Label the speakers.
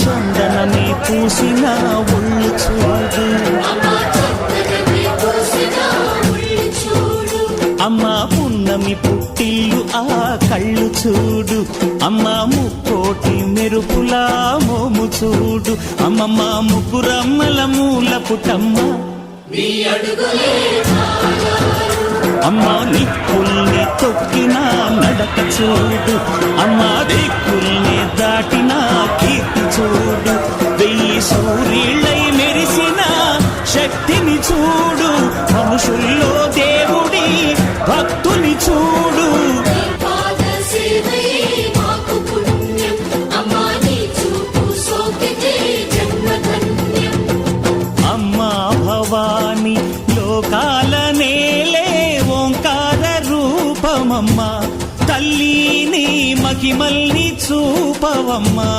Speaker 1: చందనమే పూసిన ఒళ్ళు చూడు అమ్మా పున్నమి పుట్టిల్లు ఆ కళ్ళు చూడు అమ్మా ముక్కోటి మెరుపులా మోము చూడు అమ్మమ్మ ముగ్గురమ్మల మూల పుటమ్మ అమ్మా నిక్కుల్ని తొక్కిన నడక చూడు అమ్మా దిక్కుల్ని దాటిన కీర్తి చూడు వెయ్యి సూర్యులై మెరిసిన శక్తిని చూడు మనుషుల్లో దేవుడి భక్తుని చూడు అమ్మా భవాని లోకాల నేలే ఓంకార రూపమమ్మా తల్లిని మహిమల్ని చూపవమ్మా